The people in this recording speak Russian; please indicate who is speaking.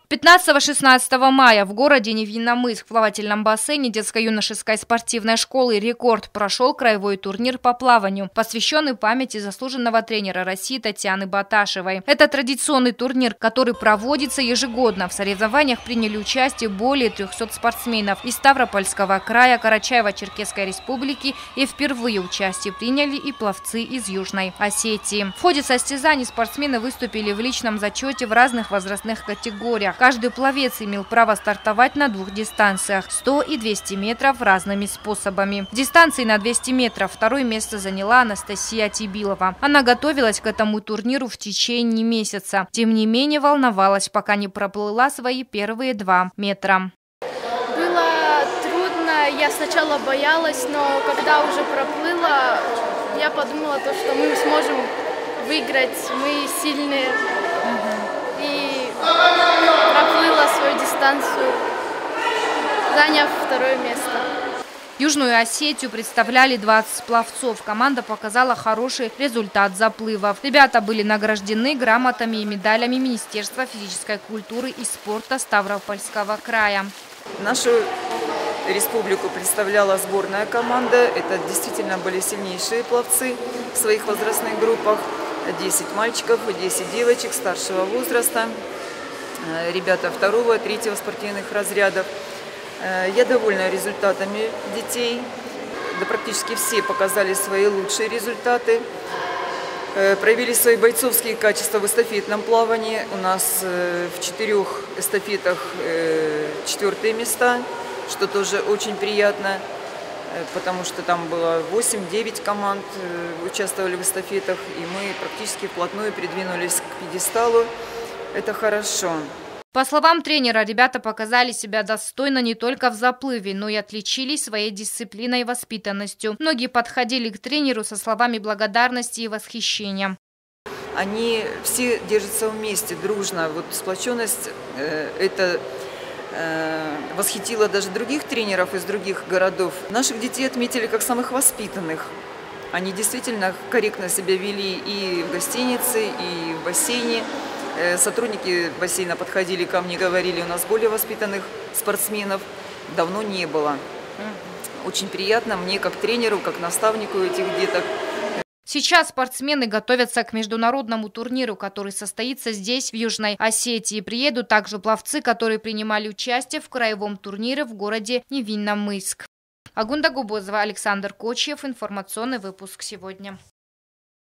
Speaker 1: 15-16 мая в городе Невинномысск в плавательном бассейне детско-юношеской спортивной школы «Рекорд» прошел краевой турнир по плаванию, посвященный памяти заслуженного тренера России Татьяны Баташевой. Это традиционный турнир, который проводится ежегодно. В соревнованиях приняли участие более 300 спортсменов из Ставропольского края, Карачаево-Черкесской республики, и впервые участие приняли и пловцы из Южной Осетии. В ходе состязаний спортсмены выступили в личном зачете в разных возрастных категориях. Каждый пловец имел право стартовать на двух дистанциях – 100 и 200 метров разными способами. В дистанции на 200 метров второе место заняла Анастасия Тибилова. Она готовилась к этому турниру в течение месяца. Тем не менее, волновалась, пока не проплыла свои первые 2 метра.
Speaker 2: Было трудно, я сначала боялась, но когда уже проплыла, я подумала, что мы сможем выиграть, мы сильные. И проплыла свою дистанцию, заняв второе место.
Speaker 1: Южную Осетию представляли 20 пловцов. Команда показала хороший результат заплывов. Ребята были награждены грамотами и медалями Министерства физической культуры и спорта Ставропольского края.
Speaker 3: Нашу республику представляла сборная команда. Это действительно были сильнейшие пловцы в своих возрастных группах. 10 мальчиков и 10 девочек старшего возраста. Ребята 2-го, 3-го спортивных разрядов. Я довольна результатами детей. Да практически все показали свои лучшие результаты. Проявили свои бойцовские качества в эстафетном плавании. У нас в 4 эстафетах 4-е места, что тоже очень приятно, потому что там было 8-9 команд участвовали в эстафетах, и мы практически вплотную придвинулись к пьедесталу. Это хорошо.
Speaker 1: По словам тренера, ребята показали себя достойно не только в заплыве, но и отличились своей дисциплиной и воспитанностью. Многие подходили к тренеру со словами благодарности и восхищения.
Speaker 3: Они все держатся вместе, дружно. Вот сплоченность это восхитило даже других тренеров из других городов. Наших детей отметили как самых воспитанных. Они действительно корректно себя вели и в гостинице, и в бассейне. Сотрудники бассейна подходили ко мне, говорили, у нас более воспитанных спортсменов давно не было. Очень приятно мне, как тренеру, как наставнику этих деток.
Speaker 1: Сейчас спортсмены готовятся к международному турниру, который состоится здесь, в Южной Осетии. Приедут также пловцы, которые принимали участие в краевом турнире в городе Невинномысск. Агунда Губозова, Александр Кочиев. Информационный выпуск сегодня.